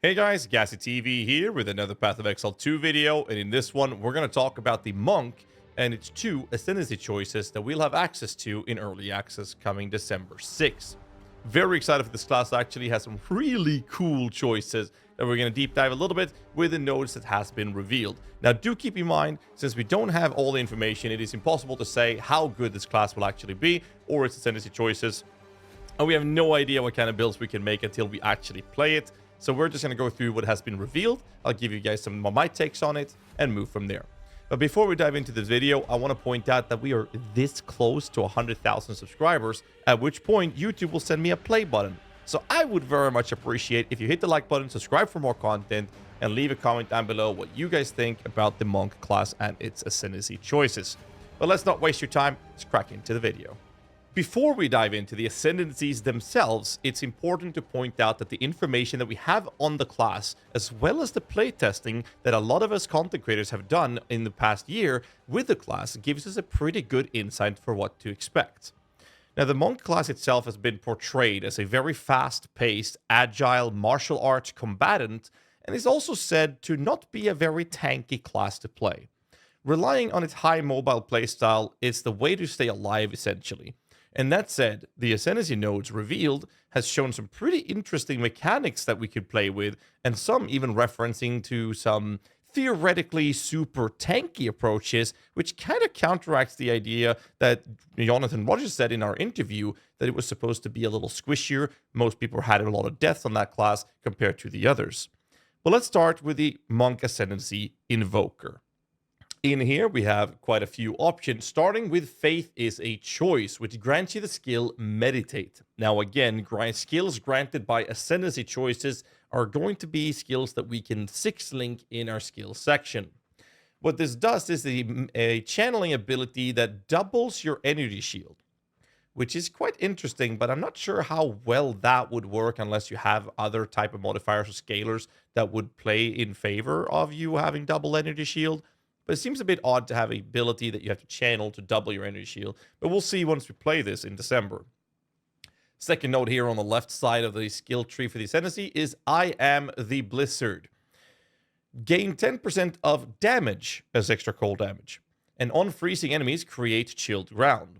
Hey guys, Ghazzy TV here with another Path of Exile 2 video, and in this one we're going to talk about the Monk and its two ascendancy choices that we'll have access to in early access coming December 6th. Very excited for this class. Actually has some really cool choices that we're going to deep dive a little bit with the nodes that has been revealed. Now do keep in mind, since we don't have all the information, it is impossible to say how good this class will actually be or its ascendancy choices, and we have no idea what kind of builds we can make until we actually play it. So we're just going to go through what has been revealed. I'll give you guys some of my takes on it and move from there. But before we dive into this video, I want to point out that we are this close to 100,000 subscribers, at which point YouTube will send me a play button. So I would very much appreciate if you hit the like button, subscribe for more content, and leave a comment down below what you guys think about the Monk class and its ascendancy choices. But let's not waste your time, let's crack into the video. Before we dive into the ascendancies themselves, it's important to point out that the information that we have on the class, as well as the playtesting that a lot of us content creators have done in the past year with the class, gives us a pretty good insight for what to expect. Now, the Monk class itself has been portrayed as a very fast-paced, agile martial arts combatant, and is also said to not be a very tanky class to play. Relying on its high mobile playstyle is the way to stay alive, essentially. And that said, the ascendancy nodes revealed has shown some pretty interesting mechanics that we could play with, and some even referencing to some theoretically super tanky approaches, which kind of counteracts the idea that Jonathan Rogers said in our interview that it was supposed to be a little squishier. Most people had a lot of deaths on that class compared to the others. But let's start with the Monk Ascendancy Invoker. In here, we have quite a few options, starting with Faith is a Choice, which grants you the skill Meditate. Now again, skills granted by ascendancy choices are going to be skills that we can 6-link in our skills section. What this does is a channeling ability that doubles your energy shield, which is quite interesting, but I'm not sure how well that would work unless you have other type of modifiers or scalars that would play in favor of you having double energy shield. But it seems a bit odd to have an ability that you have to channel to double your energy shield. But we'll see once we play this in December. Second note here on the left side of the skill tree for the ascendancy is I am the Blizzard. Gain 10% of damage as extra cold damage. And on freezing enemies, create chilled ground.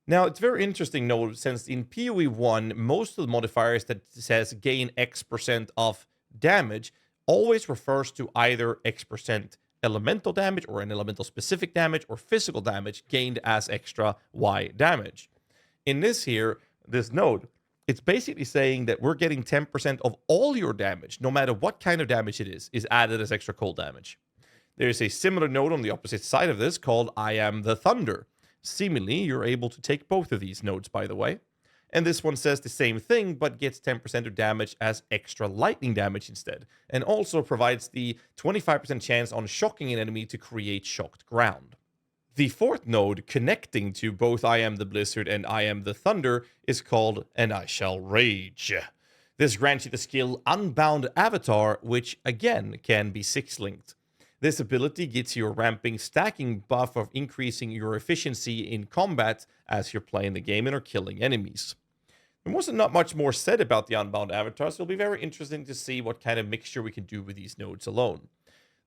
Now, it's very interesting note, since in PoE 1, most of the modifiers that says gain X% of damage always refers to either X% elemental damage or an elemental specific damage or physical damage gained as extra Y damage. In this node, it's basically saying that we're getting 10% of all your damage, no matter what kind of damage it is added as extra cold damage. There's a similar node on the opposite side of this called I am the Thunder. Seemingly, you're able to take both of these nodes, by the way. And this one says the same thing, but gets 10% of damage as extra lightning damage instead. And also provides the 25% chance on shocking an enemy to create shocked ground. The fourth node, connecting to both I am the Blizzard and I am the Thunder, is called And I Shall Rage. This grants you the skill Unbound Avatar, which again can be 6-linked. This ability gets you a ramping stacking buff of increasing your efficiency in combat as you're playing the game and are killing enemies. There wasn't not much more said about the Unbound Avatar, so it'll be very interesting to see what kind of mixture we can do with these nodes alone.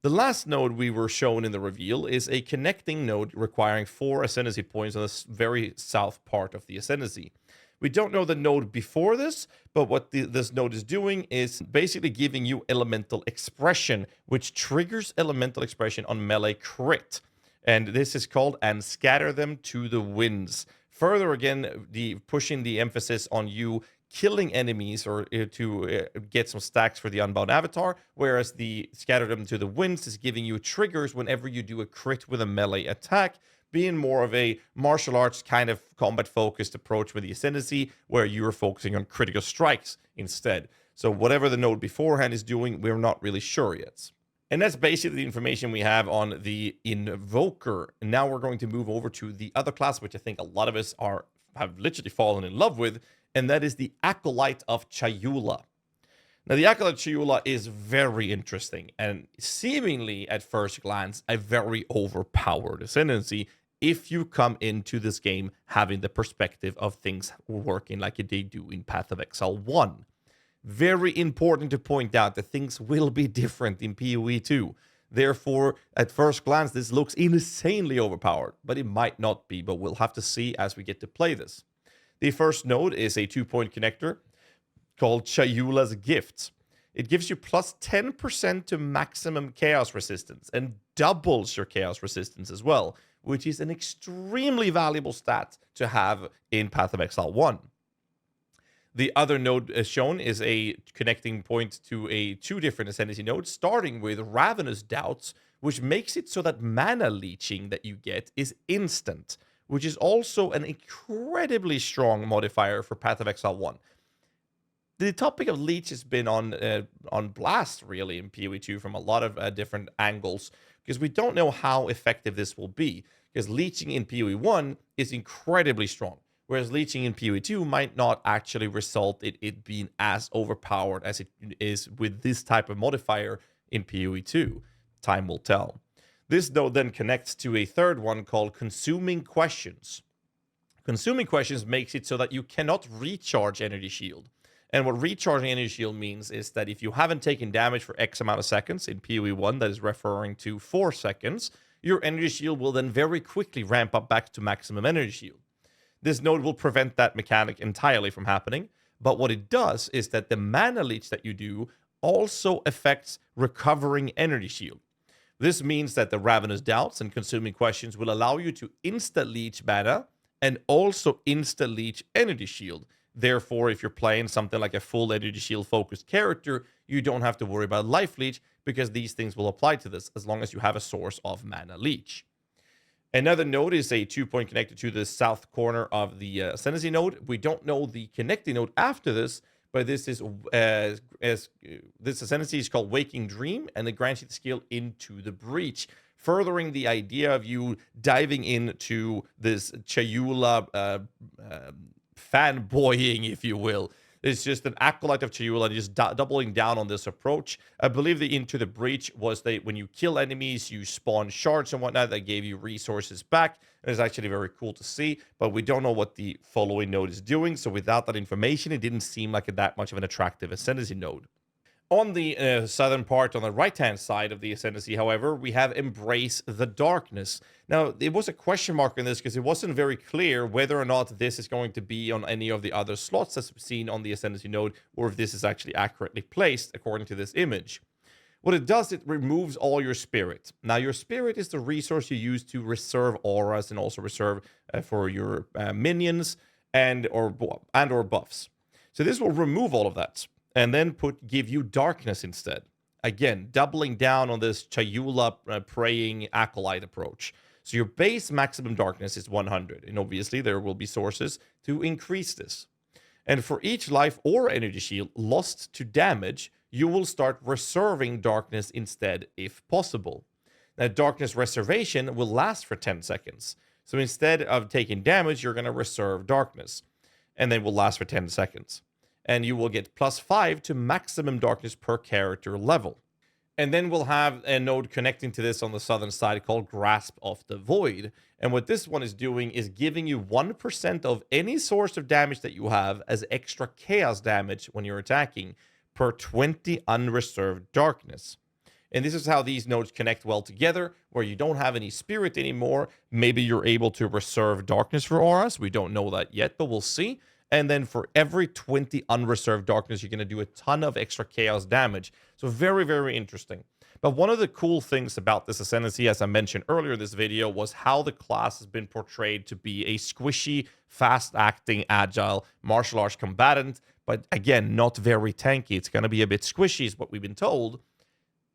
The last node we were shown in the reveal is a connecting node requiring 4 ascendancy points on the very south part of the ascendancy. We don't know the node before this, but what this node is doing is basically giving you elemental expression, which triggers elemental expression on melee crit. And this is called And Scatter Them to the Winds. Further, again, pushing the emphasis on you killing enemies or to get some stacks for the Unbound Avatar, whereas the Scatter Them to the Winds is giving you triggers whenever you do a crit with a melee attack, being more of a martial arts kind of combat-focused approach with the Ascendancy, where you're focusing on critical strikes instead. So whatever the node beforehand is doing, we're not really sure yet. And that's basically the information we have on the Invoker. Now we're going to move over to the other class, which I think a lot of us have literally fallen in love with, and that is the Acolyte of Chayula. Now, the Acolyte chayula is very interesting, and seemingly, at first glance, a very overpowered ascendancy if you come into this game having the perspective of things working like they do in Path of Exile 1. Very important to point out that things will be different in PoE 2. Therefore, at first glance, this looks insanely overpowered, but it might not be, but we'll have to see as we get to play this. The first node is a 2-point connector called Chayula's Gift. It gives you plus 10% to maximum chaos resistance and doubles your chaos resistance as well, which is an extremely valuable stat to have in Path of Exile 1. The other node shown is a connecting point to two different ascendancy nodes, starting with Ravenous Doubts, which makes it so that mana leeching that you get is instant, which is also an incredibly strong modifier for Path of Exile 1. The topic of leech has been on blast, really, in PoE 2 from a lot of different angles, because we don't know how effective this will be, because leeching in PoE 1 is incredibly strong, whereas leeching in PoE 2 might not actually result in it being as overpowered as it is with this type of modifier in PoE 2. Time will tell. This node then connects to a third one called Consuming Questions. Consuming Questions makes it so that you cannot recharge Energy Shield. And what recharging Energy Shield means is that if you haven't taken damage for X amount of seconds, in PoE 1 that is referring to 4 seconds, your Energy Shield will then very quickly ramp up back to maximum Energy Shield. This node will prevent that mechanic entirely from happening, but what it does is that the mana leech that you do also affects recovering Energy Shield. This means that the Ravenous Doubts and Consuming Questions will allow you to insta-leech mana and also insta-leech Energy Shield. Therefore, if you're playing something like a full Energy Shield focused character, you don't have to worry about Life Leech because these things will apply to this as long as you have a source of Mana Leech. Another node is a 2-point connected to the south corner of the Ascendancy node. We don't know the connecting node after this, but this is this Ascendancy is called Waking Dream, and it grants you the skill Into the Breach, furthering the idea of you diving into this chayula fanboying, if you will. It's just an acolyte of chayula, just doubling down on this approach. I believe the Into the Breach was that when you kill enemies, you spawn shards and whatnot that gave you resources back. And it's actually very cool to see, but we don't know what the following node is doing. So without that information, it didn't seem like that much of an attractive ascendancy node. On the southern part, on the right-hand side of the Ascendancy, however, we have Embrace the Darkness. Now, it was a question mark in this because it wasn't very clear whether or not this is going to be on any of the other slots as we've seen on the Ascendancy node, or if this is actually accurately placed according to this image. What it does, it removes all your spirit. Now, your spirit is the resource you use to reserve auras and also reserve for your minions and or buffs. So this will remove all of that. And then give you darkness instead. Again, doubling down on this chayula praying acolyte approach. So your base maximum darkness is 100. And obviously there will be sources to increase this. And for each life or energy shield lost to damage, you will start reserving darkness instead if possible. Now, darkness reservation will last for 10 seconds. So instead of taking damage, you're going to reserve darkness. And then will last for 10 seconds. And you will get +5 to maximum darkness per character level. And then we'll have a node connecting to this on the southern side called Grasp of the Void. And what this one is doing is giving you 1% of any source of damage that you have as extra chaos damage when you're attacking per 20 unreserved darkness. And this is how these nodes connect well together, where you don't have any spirit anymore. Maybe you're able to reserve darkness for auras. We don't know that yet, but we'll see. And then for every 20 unreserved darkness, you're going to do a ton of extra chaos damage. So very, very interesting. But one of the cool things about this Ascendancy, as I mentioned earlier in this video, was how the class has been portrayed to be a squishy, fast-acting, agile martial arts combatant. But again, not very tanky. It's going to be a bit squishy is what we've been told.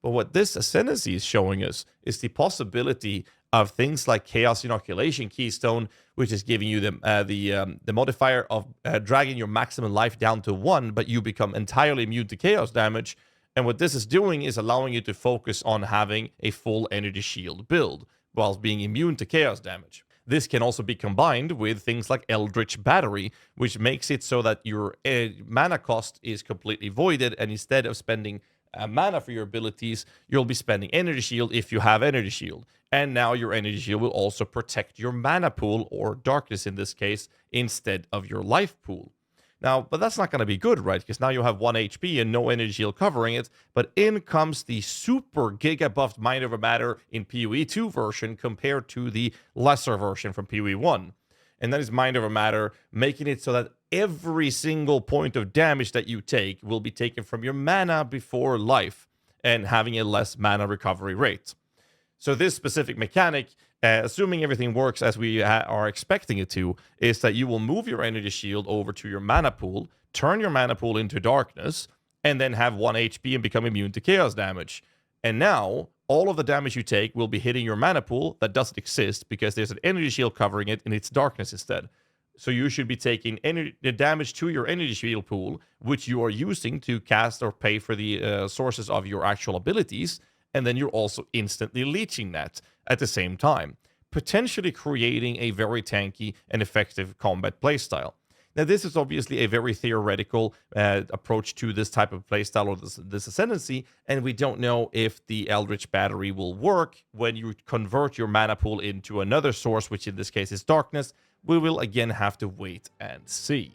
But what this Ascendancy is showing us is the possibility of things like Chaos Inoculation Keystone, which is giving you the modifier of dragging your maximum life down to 1, but you become entirely immune to chaos damage. And what this is doing is allowing you to focus on having a full energy shield build, whilst being immune to chaos damage. This can also be combined with things like Eldritch Battery, which makes it so that your mana cost is completely voided, and instead of spending mana for your abilities, you'll be spending Energy Shield if you have Energy Shield. And now your Energy Shield will also protect your mana pool, or darkness in this case, instead of your life pool. Now, but that's not going to be good, right? Because now you have 1 HP and no energy shield covering it. But in comes the super giga buffed Mind Over Matter in PoE 2 version compared to the lesser version from PoE 1. And that is Mind Over Matter, making it so that every single point of damage that you take will be taken from your mana before life and having a less mana recovery rate. So this specific mechanic, assuming everything works as we are expecting it to, is that you will move your energy shield over to your mana pool, turn your mana pool into darkness, and then have 1 HP and become immune to chaos damage. And now, all of the damage you take will be hitting your mana pool that doesn't exist because there's an energy shield covering it and it's darkness instead. So you should be taking the damage to your energy shield pool, which you are using to cast or pay for the sources of your actual abilities, and then you're also instantly leeching that at the same time, potentially creating a very tanky and effective combat playstyle. Now, this is obviously a very theoretical approach to this type of playstyle or this ascendancy, and we don't know if the Eldritch Battery will work when you convert your mana pool into another source, which in this case is darkness. We will again have to wait and see.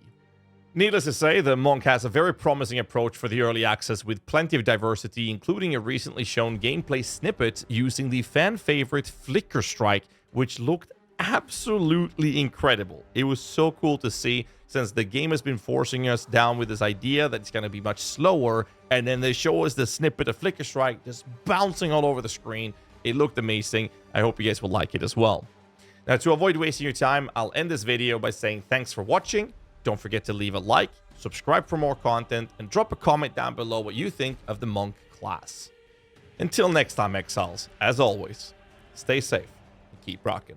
Needless to say, the Monk has a very promising approach for the early access with plenty of diversity, including a recently shown gameplay snippet using the fan-favorite Flicker Strike, which looked absolutely incredible. It was so cool to see, since the game has been forcing us down with this idea that it's going to be much slower, and then they show us the snippet of Flicker Strike just bouncing all over the screen. It looked amazing. I hope you guys will like it as well. Now, to avoid wasting your time, I'll end this video by saying thanks for watching. Don't forget to leave a like, subscribe for more content, and drop a comment down below what you think of the Monk class. Until next time, Exiles, as always, stay safe and keep rocking.